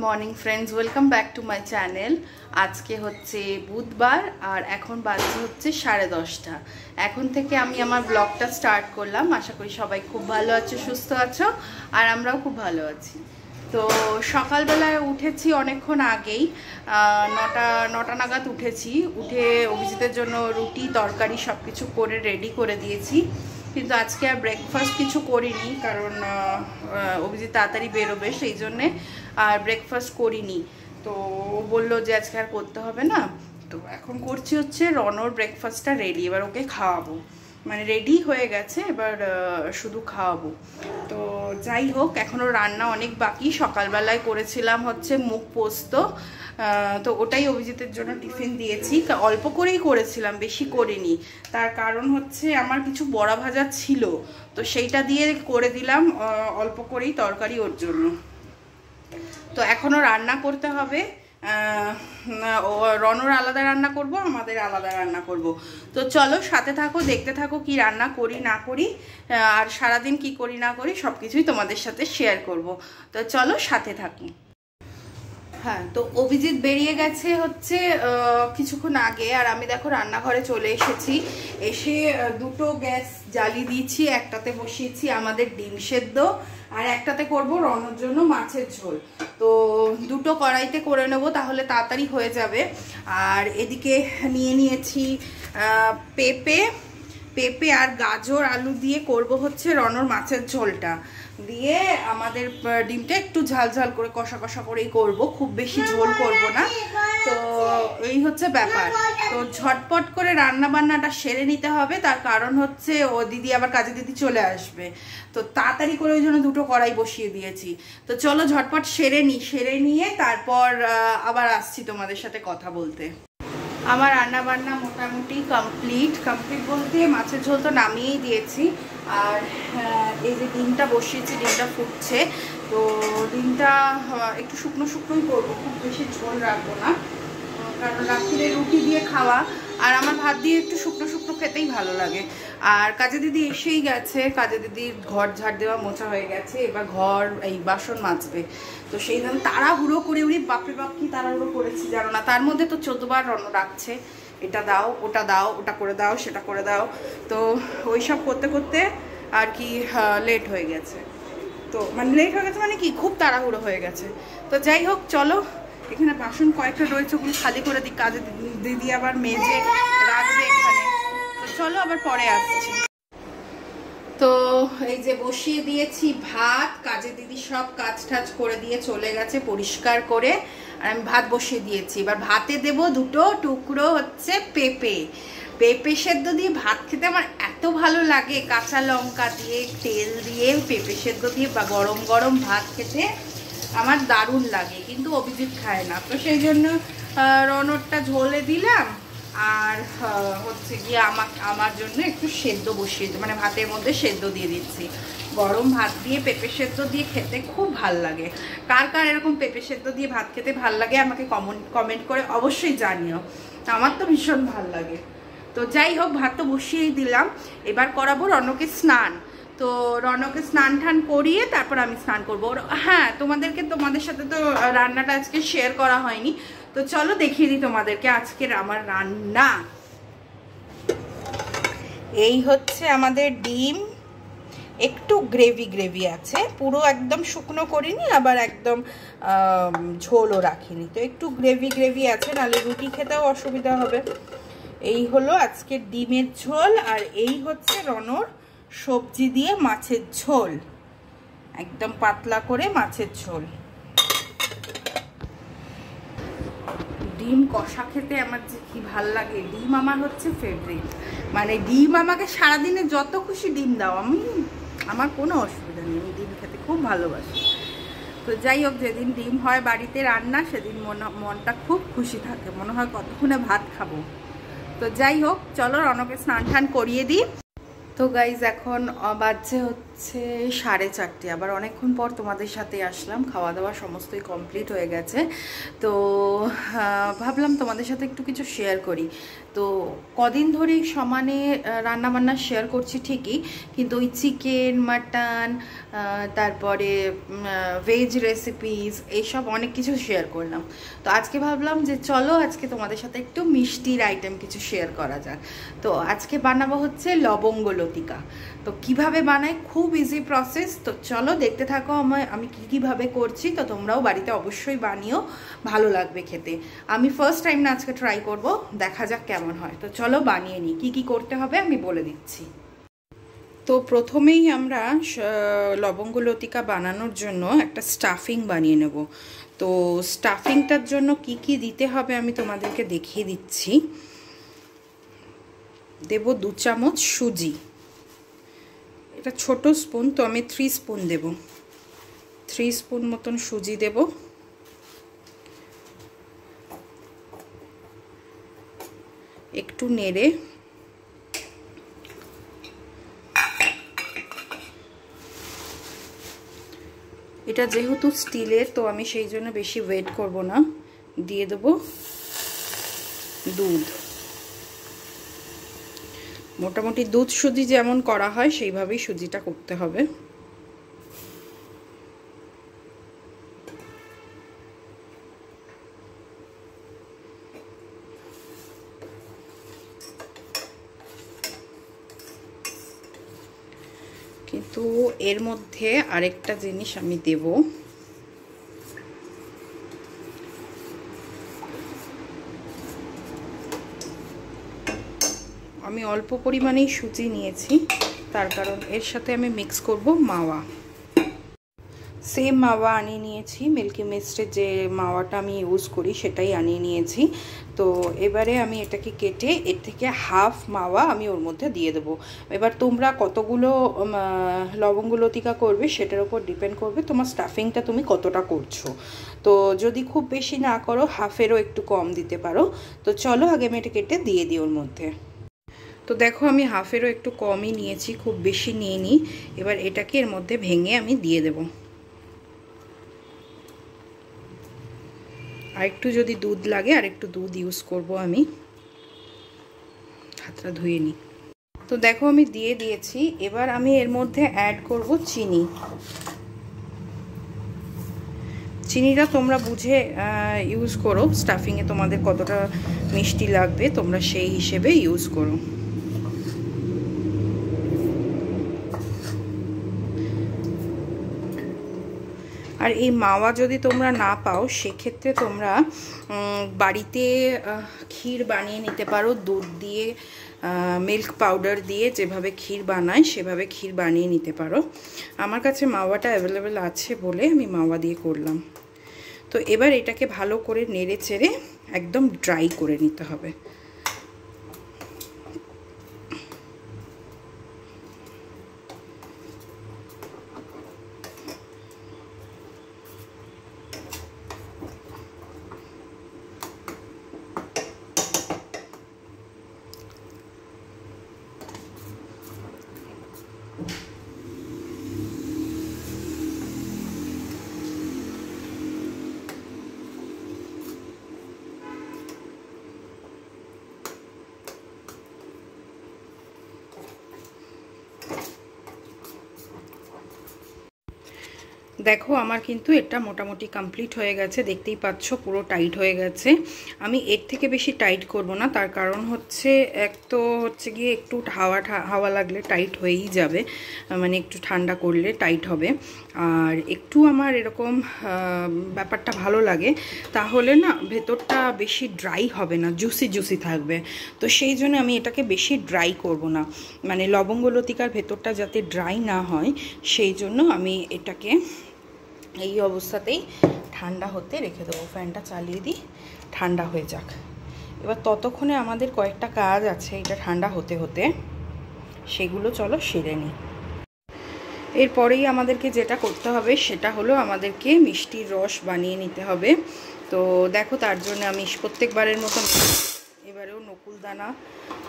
Morning friends, welcome back to my channel. আজকে হচ্ছে বুধবার আর এখন বাজে হচ্ছে 10:30। এখন থেকে আমি আমার ব্লগটা স্টার্ট করলাম। আশা করি সবাই খুব ভালো আছো, সুস্থ আছো, আর আমরাও খুব ভালো আছি। তো সকালবেলায় উঠেছি অনেকক্ষণ আগেই, নটা নাগাদ উঠেছি। উঠে অভিজিতের জন্য রুটি তরকারি সব কিছু করে রেডি করে দিয়েছি। কিন্তু আজকে আর ব্রেকফাস্ট কিছু করিনি, কারণ অভিজিৎ তাড়াতাড়ি বেরোবে, সেই জন্যে আর ব্রেকফাস্ট করিনি। তো ও বললো যে আজকে আর করতে হবে না। তো এখন করছি হচ্ছে রনর ব্রেকফাস্টটা রেডি, এবার ওকে খাওয়াবো। মানে রেডি হয়ে গেছে, এবার শুধু খাওয়াবো। তো যাই হোক, এখনও রান্না অনেক বাকি। সকালবেলায় করেছিলাম হচ্ছে মুগ পোস্ত, তো ওটাই অভিজিতের জন্য টিফিন দিয়েছি। অল্প করেই করেছিলাম, বেশি করিনি। তার কারণ হচ্ছে আমার কিছু বড়া ভাজা ছিল, তো সেইটা দিয়ে করে দিলাম অল্প করেই তরকারি ওর জন্য। তো এখনও রান্না করতে হবে। রনর আলাদা রান্না করব, আমাদের আলাদা রান্না করব। তো চলো সাথে থাকো, দেখতে থাকো কি রান্না করি না করি, আর সারাদিন কি করি না করি সব কিছুই তোমাদের সাথে শেয়ার করব। তো চলো সাথে থাকো। হ্যাঁ, তো অভিজিৎ বেরিয়ে গেছে হচ্ছে কিছুক্ষণ আগে, আর আমি দেখো রান্নাঘরে চলে এসেছি। এসে দুটো গ্যাস জ্বালিয়ে দিয়েছি। একটাতে বসিয়েছি আমাদের ডিম সেদ্ধ, আর একটাতে করব রনর জন্য মাছের ঝোল। তো দুটো কড়াইতে করে নেব, তাহলে তাড়াতাড়ি হয়ে যাবে। আর এদিকে নিয়ে নিয়েছি পেঁপে আর গাজর আলু দিয়ে করব হচ্ছে রনর মাছের ঝোলটা দিয়ে। আমাদের ডিমটা একটু ঝাল ঝাল করে কষা কষা করেই করব, খুব বেশি ঝোল করব না। তো এই হচ্ছে ব্যাপার। তো ঝটপট করে রান্না বান্নাটা সেরে নিতে হবে, তার কারণ হচ্ছে ও দিদি আবার কাজে দিদি চলে আসবে। তো তাড়াতাড়ি করে ওই জন্য দুটো কড়াই বসিয়ে দিয়েছি। তো চলো ঝটপট সেরে নিয়ে তারপর আবার আসছি তোমাদের সাথে কথা বলতে। আমার রান্না বান্না মোটামুটি কমপ্লিট বলতে মাছের ঝোল তো নামিয়েই দিয়েছি। আর এই যে ডিমটা বসিয়েছি, ডিমটা ফুটছে। তো ডিমটা একটু শুকনোই করবো, খুব বেশি ঝোল রাখবো না, কারণ রাত্রিরে রুটি দিয়ে খাওয়া, আর আমার ভাত দিয়ে একটু শুকনো খেতেই ভালো লাগে। আর কাজে দিদি এসেই গেছে, কাজে দিদির ঘর ঝাড় দেওয়া মোছা হয়ে গেছে, এবার ঘর এই বাসন মাজবে। তো সেই জন্য তাড়াহুড়ো করে উনি বাপরে বাপ কি তাড়াহুড়ো করেছি জানো না। তার মধ্যে তো 14 বার রণ রাখছে, এটা দাও, ওটা করে দাও, সেটা করে দাও। তো ওই সব করতে করতে আর কি লেট হয়ে গেছে। তো মানে লেট হয়ে গেছে মানে কি, খুব তাড়াহুড়ো হয়ে গেছে। তো যাই হোক চলো, এখানে বাসন কয়েকটা রয়েছে, ওগুলো খালি করে দিই, কাজে দিদি আবার মেজে রাখবে এখানে। তো চলো আবার পরে আসছি। তো এই যে বসিয়ে দিয়েছি ভাত, কাজে দিদি সব কাজ টাজ করে দিয়ে চলে গেছে পরিষ্কার করে, আর আমি ভাত বসিয়ে দিয়েছি। এবার ভাতে দেব দুটো টুকরো হচ্ছে পেঁপে সেদ্ধ দিয়ে ভাত খেতে আমার এত ভালো লাগে। কাঁচা লঙ্কা দিয়ে, তেল দিয়ে পেঁপে সেদ্ধ দিয়ে বা গরম গরম ভাত খেতে আমার দারুণ লাগে, কিন্তু অভিজিৎ খায় না। তো সেই জন্য রনরটা ঝোলে দিলাম, আর হচ্ছে গিয়ে আমার জন্য একটু সেদ্ধ বসিয়ে, মানে ভাতের মধ্যে সেদ্ধ দিয়ে দিচ্ছি। গরম ভাত দিয়ে পেঁপে সেদ্ধ দিয়ে খেতে খুব ভাল লাগে। কার কার এরকম পেঁপে সেদ্ধ দিয়ে ভাত খেতে ভাল লাগে আমাকে কমেন্ট করে অবশ্যই জানিও। আমার তো ভীষণ ভাল লাগে। তো যাই হোক, ভাত তো বসিয়েই দিলাম, এবার করাবো রনকে স্নান। তো রনকে স্নান টান করিয়ে তারপর আমি স্নান করবো। হ্যাঁ, তোমাদের সাথে তো রান্নাটা আজকে শেয়ার করা হয়নি। তো চলো দেখিয়ে দিই তোমাদেরকে আজকের আমার রান্না। এই হচ্ছে আমাদের ডিম, একটু গ্রেভি আছে, পুরো একদম শুকনো করিনি, আবার একদম ঝোলও রাখিনি। তো একটু গ্রেভি আছে, নাহলে রুটি খেতেও অসুবিধা হবে। এই হলো আজকের ডিমের ঝোল, আর এই হচ্ছে রনর সবজি দিয়ে মাছের ঝোল, একদম পাতলা করে মাছের ঝোল। ডিম কষা খেতে আমার যে কি ভাল লাগে, ডিম আমার হচ্ছে ফেভারিট। মানে ডিম আমাকে সারাদিনে যত খুশি ডিম দাও, আমার কোনো অসুবিধা নেই, আমি ডিম খেতে খুব ভালোবাসি। তো যাই হোক, যেদিন ডিম হয় বাড়িতে রান্না, সেদিন মনটা খুব খুশি থাকে, মনে হয় কতক্ষণে ভাত খাবো। তো যাই হোক চলো রনকে স্নান টান করিয়ে দিই। তো গাইজ এখন বাজছে হচ্ছে হচ্ছে 4:30, আবার অনেকক্ষণ পর তোমাদের সাথে আসলাম। খাওয়া দাওয়া সমস্তই কমপ্লিট হয়ে গেছে, তো ভাবলাম তোমাদের সাথে একটু কিছু শেয়ার করি। তো কদিন ধরেই সমানে রান্নাবান্না শেয়ার করছি ঠিকই, কিন্তু ওই চিকেন, মাটন, তারপরে ভেজ রেসিপিস, এইসব অনেক কিছু শেয়ার করলাম। তো আজকে ভাবলাম যে চলো আজকে তোমাদের সাথে একটু মিষ্টির আইটেম কিছু শেয়ার করা যাক। তো আজকে বানাবো হচ্ছে লবঙ্গ লতিকা। তো কিভাবে বানাই, খুব ইজি প্রসেস। তো চলো দেখতে থাকো আমি কীভাবে করছি। তো তোমরাও বাড়িতে অবশ্যই বানিও, ভালো লাগবে খেতে। আমি ফার্স্ট টাইম না আজকে ট্রাই করব, দেখা যাক কেমন হয়। তো চলো বানিয়ে নিই। কী কী করতে হবে আমি বলে দিচ্ছি। তো প্রথমেই আমরা লবঙ্গ লতিকা বানানোর জন্য একটা স্টাফিং বানিয়ে নেব। তো স্টাফিংটার জন্য কি কি দিতে হবে আমি তোমাদেরকে দেখিয়ে দিচ্ছি। দেব 2 চামচ সুজি, এটা ছোট স্পুন, তো আমি 3 স্পুন দেব। 3 স্পুন মতন সুজি দেব। একটু নেড়ে এটা যেহেতু স্টিলের, তো আমি সেই জন্য বেশি ওয়েট করব না, দিয়ে দেব দুধ। মোটামুটি দুধ সুজি যেমন করা হয় সেইভাবেই সুজিটা করতে হবে। কিন্তু এর মধ্যে আরেকটা জিনিস আমি দেব। আমি অল্প পরিমাণেই সুজি নিয়েছি, তার কারণ এর সাথে আমি মিক্স করব মাওয়া। সেম মাওয়া আনিয়ে নিয়েছি, মিল্কি মিস্টের যে মাওয়াটা আমি ইউজ করি সেটাই আনিয়ে নিয়েছি। তো এবারে আমি এটাকে কেটে এর থেকে হাফ মাওয়া আমি ওর মধ্যে দিয়ে দেবো। এবার তোমরা কতগুলো লবঙ্গ লতিকা করবে সেটার উপর ডিপেন্ড করবে তোমার স্টাফিংটা তুমি কতটা করছো। তো যদি খুব বেশি না করো, হাফেরও একটু কম দিতে পারো। তো চলো আগে আমি এটা কেটে দিয়ে দিই ওর মধ্যে। তো দেখো আমি হাফেরও একটু কমই নিয়েছি, খুব বেশি নিইনি। এবার এটাকে এর মধ্যে ভেঙে আমি দিয়ে দেবো। আর একটু যদি দুধ লাগে আর একটু দুধ ইউজ করব আমি। হাতটা ধুয়ে নিই। তো দেখো আমি দিয়ে দিয়েছি। এবার আমি এর মধ্যে অ্যাড করব চিনি। চিনিটা তোমরা বুঝে ইউজ করো, স্টাফিংয়ে তোমাদের কতটা মিষ্টি লাগবে তোমরা সেই হিসেবে ইউজ করো। আর এই মাওয়া যদি তোমরা না পাও সেক্ষেত্রে তোমরা বাড়িতে ক্ষীর বানিয়ে নিতে পারো। দুধ দিয়ে, মিল্ক পাউডার দিয়ে যেভাবে ক্ষীর বানায় সেভাবে ক্ষীর বানিয়ে নিতে পারো। আমার কাছে মাওয়াটা অ্যাভেলেবেল আছে বলে আমি মাওয়া দিয়ে করলাম। তো এবার এটাকে ভালো করে নেড়ে চেড়ে একদম ড্রাই করে নিতে হবে। দেখো আমার কিন্তু এটা মোটামুটি কমপ্লিট হয়ে গেছে, দেখতেই পাচ্ছ পুরো টাইট হয়ে গেছে। আমি এর থেকে বেশি টাইট করব না, তার কারণ হচ্ছে এক তো হচ্ছে গিয়ে একটু হাওয়া লাগলে টাইট হয়েই যাবে, মানে একটু ঠান্ডা করলে টাইট হবে। আর একটু আমার এরকম ব্যাপারটা ভালো লাগে, তাহলে না ভেতরটা বেশি ড্রাই হবে না, জুসি জুসি থাকবে। তো সেই জন্য আমি এটাকে বেশি ড্রাই করব না, মানে লবঙ্গ লতিকার ভেতরটা যাতে ড্রাই না হয় সেই জন্য আমি এটাকে এই অবস্থাতেই ঠান্ডা হতে রেখে দেবো। ফ্যানটা চালিয়ে দিই, ঠান্ডা হয়ে যাক। এবার ততক্ষণে আমাদের কয়েকটা কাজ আছে এটা ঠান্ডা হতে হতে, সেগুলো চলো সেরে নিই। এরপরেই আমাদেরকে যেটা করতে হবে সেটা হলো আমাদেরকে মিষ্টির রস বানিয়ে নিতে হবে। তো দেখো তার জন্য আমি প্রত্যেকবারের মতো এবারেও নকুলদানা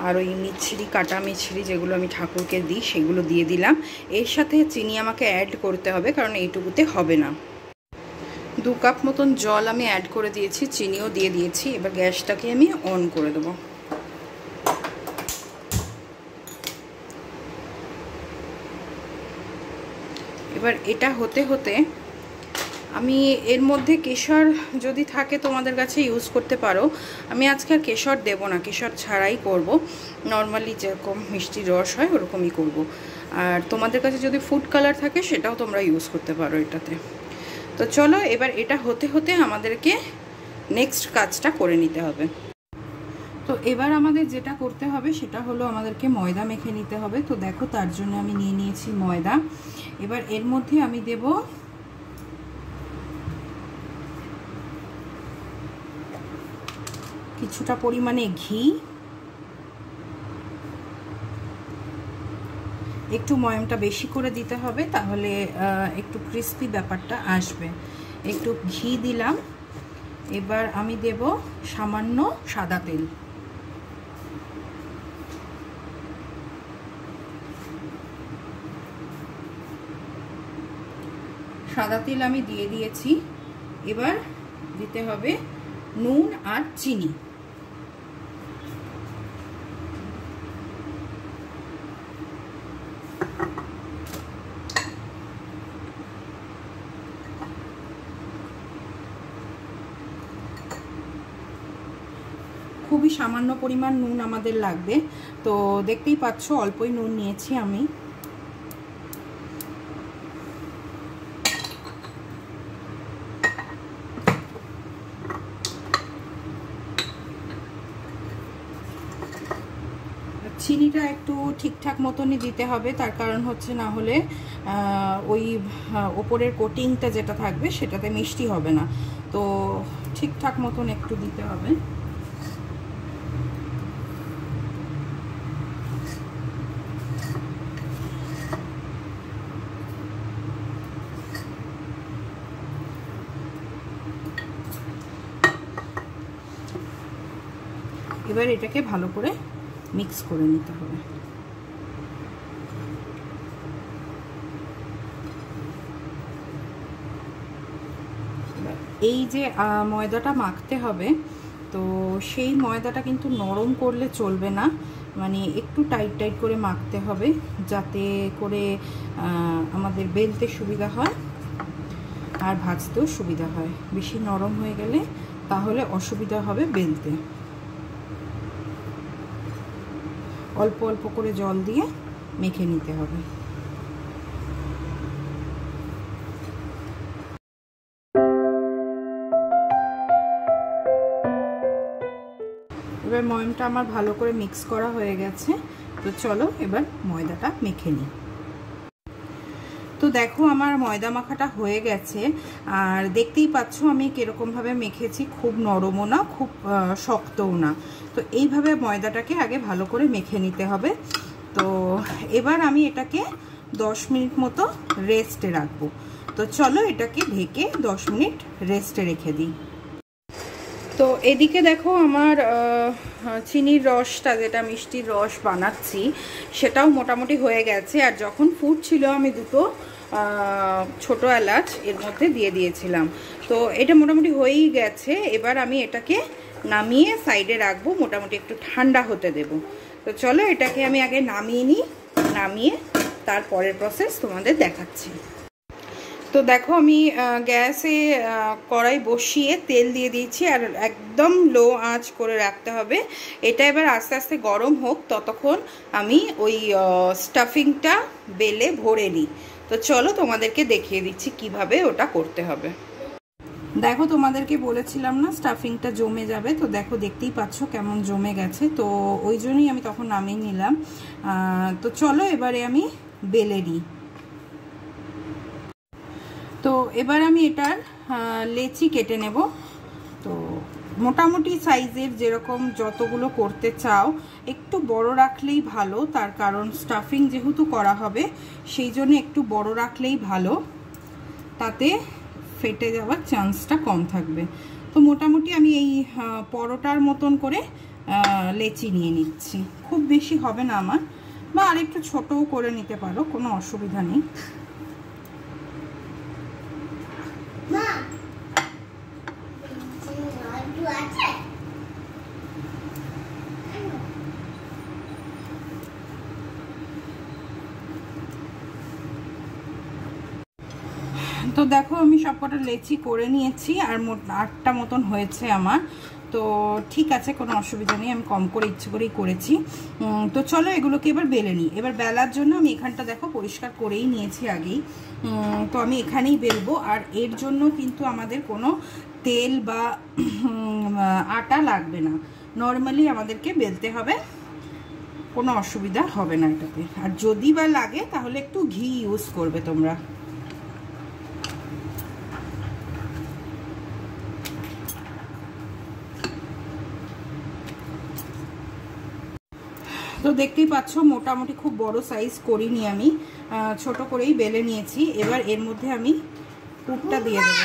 আর ওই মিছরি, কাটা মিছরি যেগুলো আমি ঠাকুরকে দিই সেগুলো দিয়ে দিলাম। এর সাথে চিনি আমাকে অ্যাড করতে হবে, কারণ এইটুকুতে হবে না। 2 কাপ মতন জল আমি অ্যাড করে দিয়েছি, চিনিও দিয়ে দিয়েছি। এবার গ্যাসটাকে আমি অন করে দেবো। এবার এটা হতে হতে আমি এর মধ্যে কেশর যদি থাকে তোমাদের কাছে ইউজ করতে পারো। আমি আজকে আর কেশর দেবো না, কেশর ছাড়াই করব। নর্মালি যেরকম মিষ্টি রস হয় ওরকমই করব। আর তোমাদের কাছে যদি ফুড কালার থাকে সেটাও তোমরা ইউজ করতে পারো এটাতে। তো চলো, এবার এটা হতে হতে আমাদেরকে নেক্সট কাজটা করে নিতে হবে। তো এবার আমাদের যেটা করতে হবে সেটা হলো আমাদেরকে ময়দা মেখে নিতে হবে। তো দেখো, তার জন্য আমি নিয়ে নিয়েছি ময়দা। এবার এর মধ্যে আমি দেব কিছুটা পরিমাণে ঘি। একটু ময়মটা বেশি করে দিতে হবে, তাহলে একটু ক্রিস্পি ব্যাপারটা আসবে। একটু ঘি দিলাম। এবার আমি দেব সামান্য সাদা তেল। সাদা তেল আমি দিয়ে দিয়েছি। এবার দিতে হবে নুন আর চিনি। খুবই সামান্য পরিমাণ নুন আমাদের লাগবে। তো দেখতেই পাচ্ছ অল্পই নুন নিয়েছি আমি। চিনিটা একটু ঠিকঠাক মতনই দিতে হবে, তার কারণ হচ্ছে না হলে ওই ওপরের কোটিংটা যেটা থাকবে সেটাতে মিষ্টি হবে না। তো ঠিকঠাক মতন একটু দিতে হবে। এবার এটাকে ভালো করে মিক্স করে নিতে হবে। এই যে ময়দাটা মাখতে হবে, তো সেই ময়দাটা কিন্তু নরম করলে চলবে না, মানে একটু টাইট টাইট করে মাখতে হবে, যাতে করে আমাদের বেলতে সুবিধা হয় আর ভাজতেও সুবিধা হয়। বেশি নরম হয়ে গেলে তাহলে অসুবিধা হবে বেলতে। অল্প অল্প করে জল দিয়ে মেখে নিতে হবে। এবার ময়মটা আমার ভালো করে মিক্স করা হয়ে গেছে। তো চলো এবার ময়দাটা মেখে নিই। তো দেখো, আমার ময়দা মাখাটা হয়ে গেছে। আর দেখতেই পাচ্ছ আমি কিরকমভাবে মেখেছি, খুব নরমও না খুব শক্তও না। তো এইভাবে ময়দাটাকে আগে ভালো করে মেখে নিতে হবে। তো এবার আমি এটাকে 10 মিনিট মতো রেস্টে রাখবো। তো চলো এটাকে ঢেকে 10 মিনিট রেস্টে রেখে দিই। তো এদিকে দেখো, আমার চিনির রসটা, যেটা মিষ্টির রস বানাচ্ছি, সেটাও মোটামুটি হয়ে গেছে। আর যখন ফুটছিল আমি 2টো ছোটো এলাচ এর মধ্যে দিয়ে দিয়েছিলাম। তো এটা মোটামুটি হয়েই গেছে। এবার আমি এটাকে নামিয়ে সাইডে রাখবো, মোটামুটি একটু ঠান্ডা হতে দেব। তো চলো এটাকে আমি আগে নামিয়ে নিই, নামিয়ে তারপরের প্রসেস তোমাদের দেখাচ্ছি। তো দেখো, আমি গ্যাসে কড়াই বসিয়ে তেল দিয়ে দিয়েছি, আর একদম লো আঁচ করে রাখতে হবে। এটা এবার আস্তে আস্তে গরম হোক, ততক্ষণ আমি ওই স্টাফিংটা বেলে ভরে নিই। তো চলো তোমাদেরকে দেখিয়ে দিচ্ছি কিভাবে ওটা করতে হবে। দেখো, তোমাদেরকে বলেছিলাম না স্টাফিংটা জমে যাবে। তো দেখো, দেখতেই পাচ্ছ কেমন জমে গেছে। তো ওই জন্যই আমি তখন নামিয়ে নিলাম। তো চলো এবারে আমি বেলে নিই। তো এবার আমি এটার লেচি কেটে নেব। তো মোটামুটি সাইজের যেরকম যতগুলো করতে চাও, একটু বড় রাখলেই ভালো, তার কারণ স্টাফিং যেহেতু করা হবে সেই জন্য একটু বড় রাখলেই ভালো, তাতে ফেটে যাওয়ার চান্সটা কম থাকবে। তো মোটামুটি আমি এই পরোটার মতন করে লেচি নিয়ে নিচ্ছি। খুব বেশি হবে না আমার, বা আরেকটু ছোটও করে নিতে পারো, কোনো অসুবিধা নেই। তো দেখো আমি সবকটা লেচি করে নিয়েছি, আর 8টা মতন হয়েছে আমার। তো ঠিক আছে, কোনো অসুবিধা নেই, আমি কম করে ইচ্ছে করেই করেছি। তো চলো এগুলোকে এবার বেলে নিই। এবার বেলার জন্য আমি এখানটা দেখো পরিষ্কার করেই নিয়েছি আগেই। তো আমি এখানেই বেলবো, আর এর জন্য কিন্তু আমাদের কোনো তেল বা আটা লাগবে না, নর্মালি আমাদেরকে বেলতে হবে, কোনো অসুবিধা হবে না এটাতে। আর যদি বা লাগে তাহলে একটু ঘি ইউজ করবে তোমরা। তো দেখতেই পাচ্ছ মোটামুটি খুব বড় সাইজ করিনি আমি, ছোট করেই বেলে নিয়েছি। এবার এর মধ্যে আমি পুরটা দিয়ে দেব,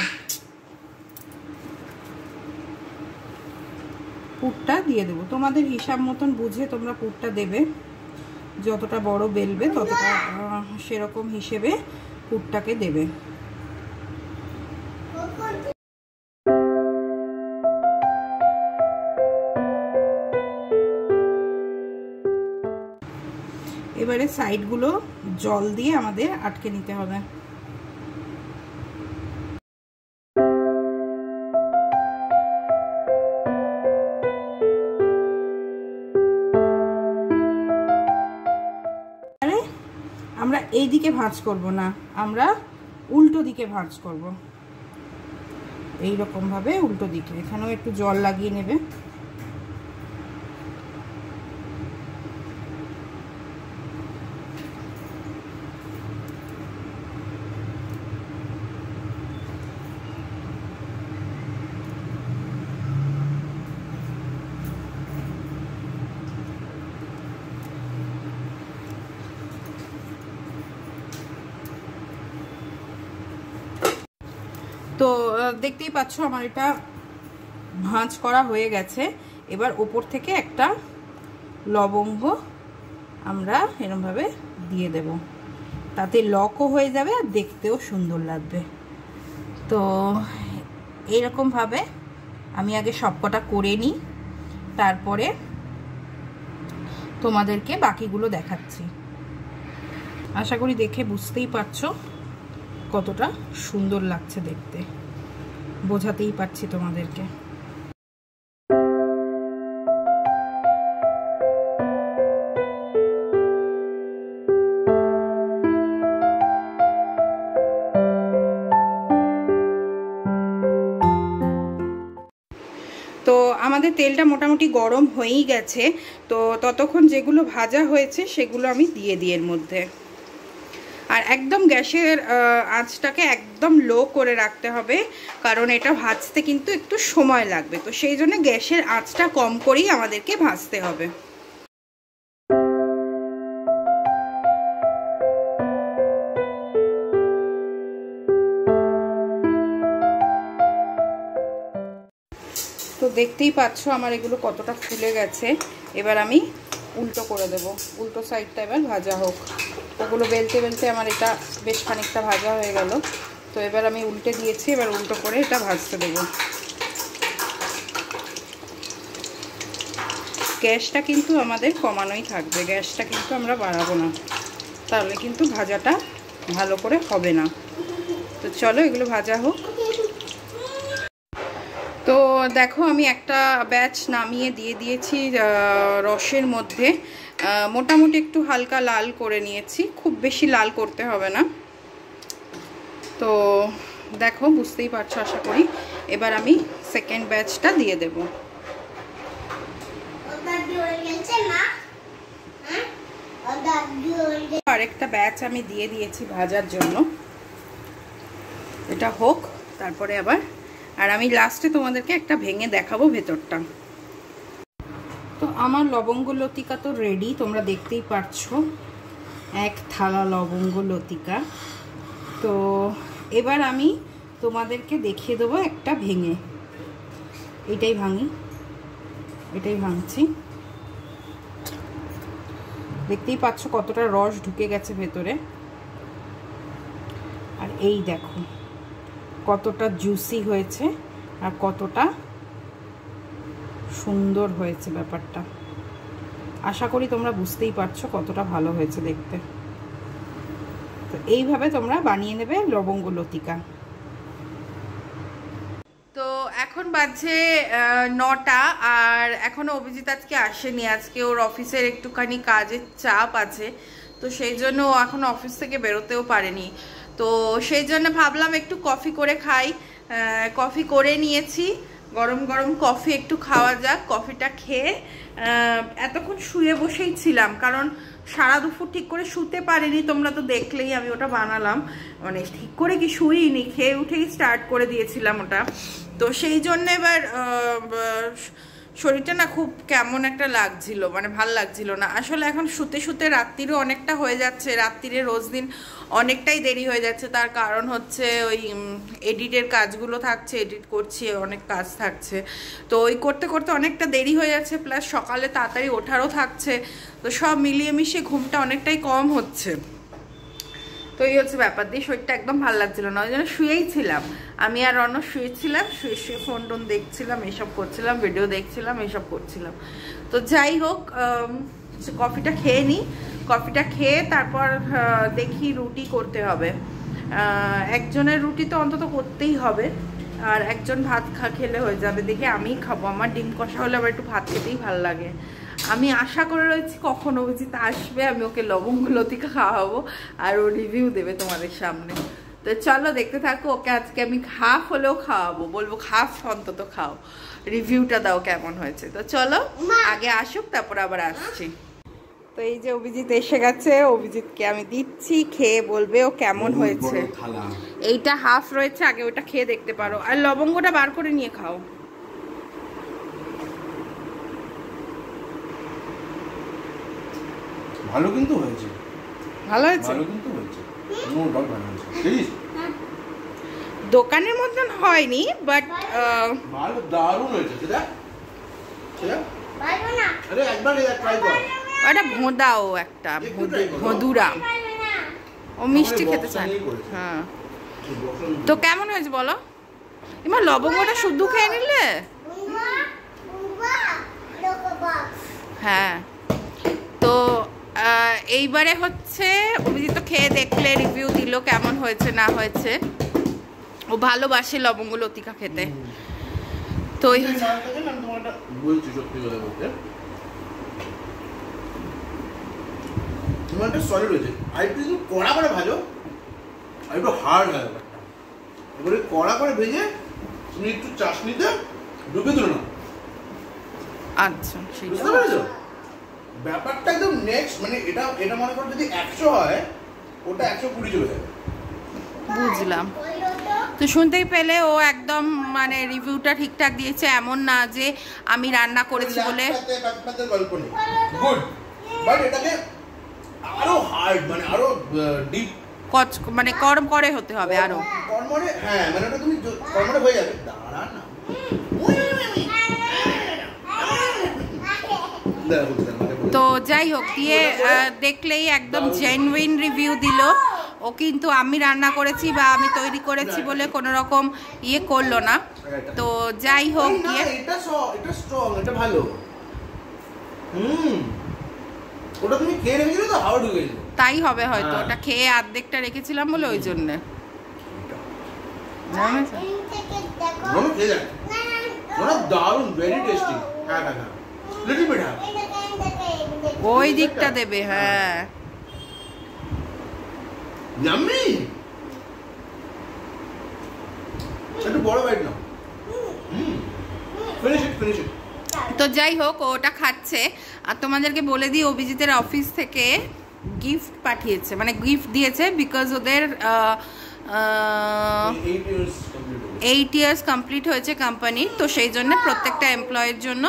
পুরটা দিয়ে দেবো তোমাদের হিসাব মতন বুঝে তোমরা পুরটা দেবে, যতটা বড় বেলবে ততটা সেরকম হিসেবে পুরটাকে দেবে। এবারে সাইডগুলো জল দিয়ে আমাদের আটকে নিতে হবে। আমরা এই দিকে ভাঁজ করব না, আমরা উল্টো দিকে ভাঁজ করব, এই রকম ভাবে উল্টো দিকে। এখানেও একটু জল লাগিয়ে নেবে। তো দেখতেই পাচ্ছ আমার এটা ভাঁজ করা হয়ে গেছে। এবার ওপর থেকে একটা লবঙ্গ আমরা এরকমভাবে দিয়ে দেব, তাতে লকও হয়ে যাবে আর দেখতেও সুন্দর লাগবে। তো এইরকমভাবে আমি আগে সবকটা করে নিই, তারপরে তোমাদেরকে বাকিগুলো দেখাচ্ছি। আশা করি দেখে বুঝতেই পারছো কতটা সুন্দর লাগছে দেখতে, বোঝাতেই পারছি তোমাদেরকে। তো আমাদের তেলটা মোটামুটি গরম হয়েই গেছে। তো ততক্ষণ যেগুলো ভাজা হয়েছে সেগুলো আমি দিয়ে দিই এর মধ্যে। আর একদম গ্যাসের আঁচটাকে একদম লো করে রাখতে হবে, কারণ এটা ভাজতে কিন্তু একটু সময় লাগবে। তো সেই জন্য গ্যাসের আঁচটা কম করেই আমাদেরকে ভাজতে হবে। তো দেখতেই পাচ্ছ আমার এগুলো কতটা ফুলে গেছে। এবার আমি উল্টো করে দেব, উল্টো সাইডটা এবার ভাজা হোক। ওগুলো বেলতে বেলতে আমার এটা বেশ খানিকটা ভাজা হয়ে গেল। তো এবার আমি উল্টে দিয়েছি, এবার উল্টো করে এটা ভাজতে দেব। গ্যাসটা কিন্তু আমাদের কমানোই থাকবে, গ্যাসটা কিন্তু আমরা বাড়াবো না, তাহলে কিন্তু ভাজাটা ভালো করে হবে না। তো চলো এগুলো ভাজা হোক। তো দেখো আমি একটা ব্যাচ নামিয়ে দিয়ে দিয়েছি রসের মধ্যে, মোটামুটি একটু হালকা লাল করে নিয়েছি, খুব বেশি লাল করতে হবে না। তো দেখো বুঝতেই পারছো আশা করি। এবার আমি সেকেন্ড ব্যাচটা দিয়ে দেব। আরেকটা ব্যাচ আমি দিয়ে দিয়েছি ভাজার জন্য, এটা হোক তারপরে আবার। আর আমি লাস্টে তোমাদেরকে একটা ভেঙে দেখাবো ভেতরটা। তো আমার লবঙ্গ লতিকা তো রেডি, তোমরা দেখতেই পারছো, এক থালা লবঙ্গ লতিকা। তো এবার আমি তোমাদেরকে দেখিয়ে দেবো একটা ভেঙে, এটাই ভাঙি। এটাই ভাঙছি। দেখতেই পাচ্ছ কতটা রস ঢুকে গেছে ভেতরে। আর এই দেখো কতটা জুসি হয়েছে আর কতটা সুন্দর হয়েছে ব্যাপারটা। আশা করি তোমরা বুঝতেই পারছো কতটা ভালো হয়েছে দেখতে। তো এইভাবে তোমরা বানিয়ে নেবে লবঙ্গ লতিকা। তো এখন বাজে 9টা, আর এখনো অভিজিৎ আজকে আসেনি। আজকে ওর অফিসের একটুখানি কাজের চাপ আছে, তো সেই জন্য ও এখন অফিস থেকে বেরোতেও পারেনি। তো সেই জন্য ভাবলাম একটু কফি করে খাই। কফি করে নিয়েছি, গরম গরম কফি একটু খাওয়া যাক। কফিটা খেয়ে এতক্ষণ শুয়ে বসেই ছিলাম, কারণ সারা দুপুর ঠিক করে শুতে পারিনি। তোমরা তো দেখলেই আমি ওটা বানালাম, মানে ঠিক করে কি শুইনি, খেয়ে উঠেই স্টার্ট করে দিয়েছিলাম ওটা। তো সেই জন্য এবার শরীরটা না খুব কেমন একটা লাগছিল, মানে ভাল লাগছিল না আসলে। এখন শুতে শুতে রাত্রিরও অনেকটা হয়ে যাচ্ছে, রাত্রিরে রোজ দিন অনেকটাই দেরি হয়ে যাচ্ছে। তার কারণ হচ্ছে ওই এডিটের কাজগুলো থাকছে, এডিট করছি, অনেক কাজ থাকছে, তো ওই করতে করতে অনেকটা দেরি হয়ে যাচ্ছে। প্লাস সকালে তাড়াতাড়ি ওঠারও থাকছে, তো সব মিলিয়ে মিশিয়ে ঘুমটা অনেকটাই কম হচ্ছে। তো এই হচ্ছে ব্যাপার, দিয়ে শরীরটা একদম ভালো লাগছিল না, ওই জন্য শুয়েই ছিলাম। আমি আর অন্য শুয়েছিলাম, শুয়ে শুয়ে ফোন টোন দেখছিলাম, এসব করছিলাম, ভিডিও দেখছিলাম, এসব করছিলাম। তো যাই হোক, কফিটা খেয়ে নিই। কফিটা খেয়ে তারপর দেখি রুটি করতে হবে। একজনের রুটি তো অন্তত করতেই হবে, আর একজন ভাত খেলে হয়ে যাবে। দেখে আমিই খাবো, আমার ডিম কষা হলে আবার একটু ভাত খেতেই ভালো লাগে। আমি আশা করে রয়েছি কখন অভিজিৎ আসবে, আমি ওকে লবঙ্গ লতিকা খাওয়াবো আর ও রিভিউ দেবে তোমাদের সামনে। তো চলো দেখতে থাকো। ওকে আজকে আমি হাফ হলেও খাওয়াবো, বলবো হাফ অন্তত খাও, রিভিউটা দাও কেমন হয়েছে। তো চলো আগে আসুক, তারপর আবার আসছি। তো এই যে অভিজিৎ এসে গেছে, অভিজিৎকে আমি দিচ্ছি, খেয়ে বলবে ও কেমন হয়েছে। এইটা হাফ রয়েছে, আগে ওটা খেয়ে দেখতে পারো, আর লবঙ্গটা বার করে নিয়ে খাও। ভালো কিন্তু হয়েছে, ভালো হয়েছে, ভালো কিন্তু হয়েছে, নো ডাউট ভালো হয়েছে। প্লিজ, দোকানের মতন হয়নি, বাট ভালো, দারুণ হয়েছে। সেটা সেটা ভালো না, আরে একবার এটা ট্রাই কর। ওটা ভোঁদাও একটা ভদুরা, ও মিষ্টি খেতে চায়। হ্যাঁ, তো কেমন হয়েছে বলো? এবার লবঙ্গটা শুদ্ধ খেয়ে নিলে। হ্যাঁ, তো এইবারে হচ্ছে অভিজিৎ তো খেয়ে দেখলে, রিভিউ দিল কেমন হয়েছে না হয়েছে। ও ভালোবাসে লবঙ্গ লতিকা খেতে। তো বলছি সত্যি কথা বলতে, তোমার একটা সলিড হয়েছে। আর একটু কড়া করে ভাজো, আর একটু হার্ড হয় ব্যাপারটা। এবারে কড়া করে ভেজে তুমি একটু চাশনিতে ডুবে দিল না। আচ্ছা, বুঝতে পেরেছো ব্যাপারটা একদম নেক্সট। মানে এটা এটা মনে করো যদি 100 হয়, ওটা 120 চলে যাবে। বুঝলাম। তো শুনতেই পেলে ও একদম মানে রিভিউটা ঠিকঠাক দিয়েছে, এমন না যে আমি রান্না করেছি বলে। গল্প নেই, গুড, বাট এটাকে আরো হার্ড, মানে আরো ডিপ, মানে কর্ম করে হতে হবে আরো। কর্মরে, হ্যাঁ, মানে ওটা তুমি কর্মরে হয়ে যাবে। দাঁড়া না, তো যাই হোক, দিয়ে দেখলেই একদম জেনুইন রিভিউ দিল ও, কিন্তু আমি রান্না করেছি বা আমি তৈরি করেছি বলে কোনো রকম ইয়ে করলো না। তো যাই হোক, গিয়ে এটা স্ট্রং, এটা ভালো। ওটা তুমি খেয়ে রেখেছিলে তো, হাওয়া ঢুকে গেছিল। তাই হবে হয়তো, ওটা খেয়ে অর্ধেকটা রেখেছিলাম বলে ওই জন্য। দারুণ, ভেরি টেস্টি। হ্যাঁ হ্যাঁ হ্যাঁ, লিটল বিট, হ্যাঁ ওই দিকটা দেবে। হ্যাঁ, ইয়াম্মি, একটু বড় বাইট নাও। Finish it, finish it. তো যাই হোক, ওটা খাচ্ছে। আর তোমাদেরকে বলে দিই, অভিজিতের অফিস থেকে গিফট পাঠিয়েছে, মানে গিফট দিয়েছে, বিকজ ওদের 8 ইয়ার্স কমপ্লিট হয়েছে কোম্পানির। তো সেই জন্য প্রত্যেকটা এমপ্লয়ের জন্য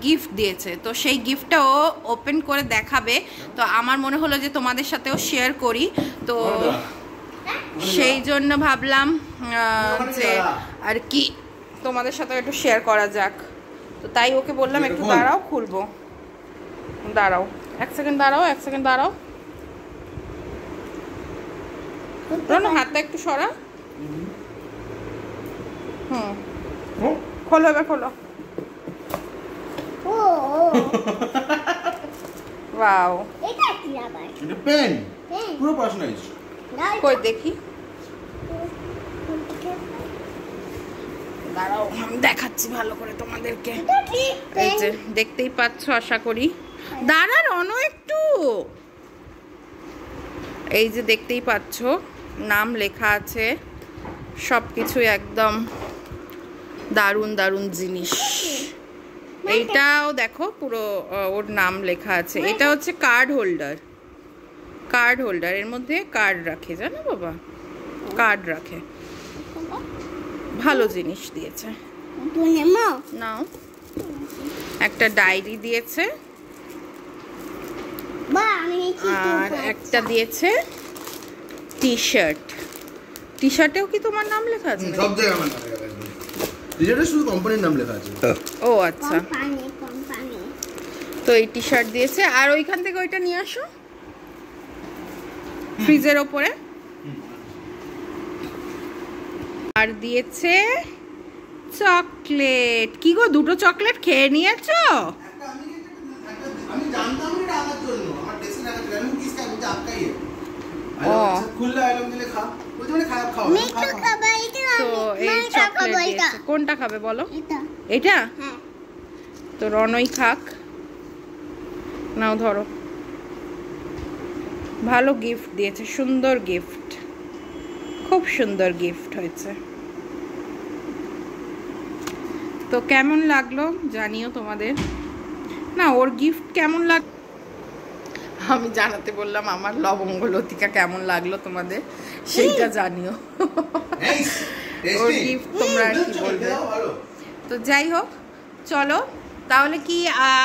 গিফট দিয়েছে। তো সেই গিফটটা ও ওপেন করে দেখাবে। তো আমার মনে হলো যে তোমাদের সাথেও শেয়ার করি, তো সেই জন্য ভাবলাম যে আর কি তোমাদের সাথে একটু শেয়ার করা যাক। তো তো তাই ওকে বললাম একটু দাঁড়াও, খুলবো। দাঁড়াও 1 সেকেন্ড, দাঁড়াও 1 সেকেন্ড দাঁড়াও। রনো হাতটা একটু সরা। খোলো এবার, খোলো। ওয়াও, এটা কি আবার? এটা পেন, পুরো পার্সোনালাইজ। কই দেখি, দাঁড়াও আমি দেখাচ্ছি ভালো করে তোমাদেরকে। এই যে দেখতেই পাচ্ছ আশা করি। দাঁড়া রনো একটু, এই যে দেখতেই পাচ্ছ নাম লেখা আছে, সব কিছু একদম দারুণ দারুণ জিনিস। এইটাও দেখো পুরো ওর নাম লেখা আছে। এটা হচ্ছে কার্ড হোল্ডার, কার্ড হোল্ডার, এর মধ্যে কার্ড রাখে, জানো বাবা, কার্ড রাখে। ভালো জিনিস দিয়েছে। নাও, একটা ডায়েরি দিয়েছে, আর একটা দিয়েছে টি শার্ট। টি শার্টেও কি তোমার নাম লেখা আছে? সব জায়গায় আমার নাম লেখা আছে, টি শার্টে শুধু কোম্পানির নাম লেখা আছে। ও আচ্ছা, তো এই টি শার্ট দিয়েছে। আর ওইখান থেকে ওইটা নিয়ে আসো ফ্রিজের ওপরে। আর দিয়েছে চকলেট। কি গো, দুটো চকলেট খেয়ে নিয়েছো? আমি জানতাম এটা আমার জন্য, আমার ডেস্কে রাখা ছিল, আমি কিস খাই, বলতে আপকাই है। খুললে আইলাম দিলে খা, বলতে মানে খারাপ খাও। তো এই চকলেট দিয়েছে। কোনটা খাবে বলো? এটা? তো রনই খাক। নাও ধরো। ভালো গিফট দিয়েছে, সুন্দর গিফট, খুব সুন্দর গিফট হয়েছে। তো কেমন লাগলো জানিও তোমাদের। না, ওর গিফট কেমন লাগ, আমি জানাতে বললাম আমার লবঙ্গ লতিকা কেমন লাগলো তোমাদের সেইটা জানিও। ওর গিফট তোমরা আর কি বলবে। তো যাই হোক, চলো তাহলে কি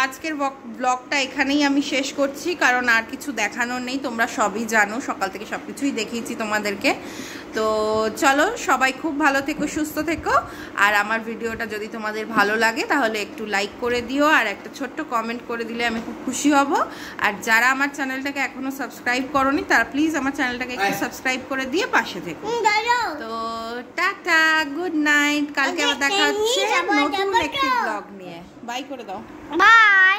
আজকের ব্লগটা এখানেই আমি শেষ করছি, কারণ আর কিছু দেখানোর নেই, তোমরা সবই জানো, সকাল থেকে সব কিছুই দেখিয়েছি তোমাদেরকে। তো চলো, সবাই খুব ভালো থেকো, সুস্থ থেকো। আর আমার ভিডিওটা যদি তোমাদের ভালো লাগে তাহলে একটু লাইক করে দিও, আর একটা ছোট্ট কমেন্ট করে দিলে আমি খুব খুশি হব। আর যারা আমার চ্যানেলটাকে এখনো সাবস্ক্রাইব করোনি তারা প্লিজ আমার চ্যানেলটাকে একটু সাবস্ক্রাইব করে দিয়ে পাশে থেকো। তো টাটা, গুড নাইট, কালকে আবার দেখা হচ্ছে নতুন একটি ব্লগ নিয়ে। বাই করে দাও। বাই।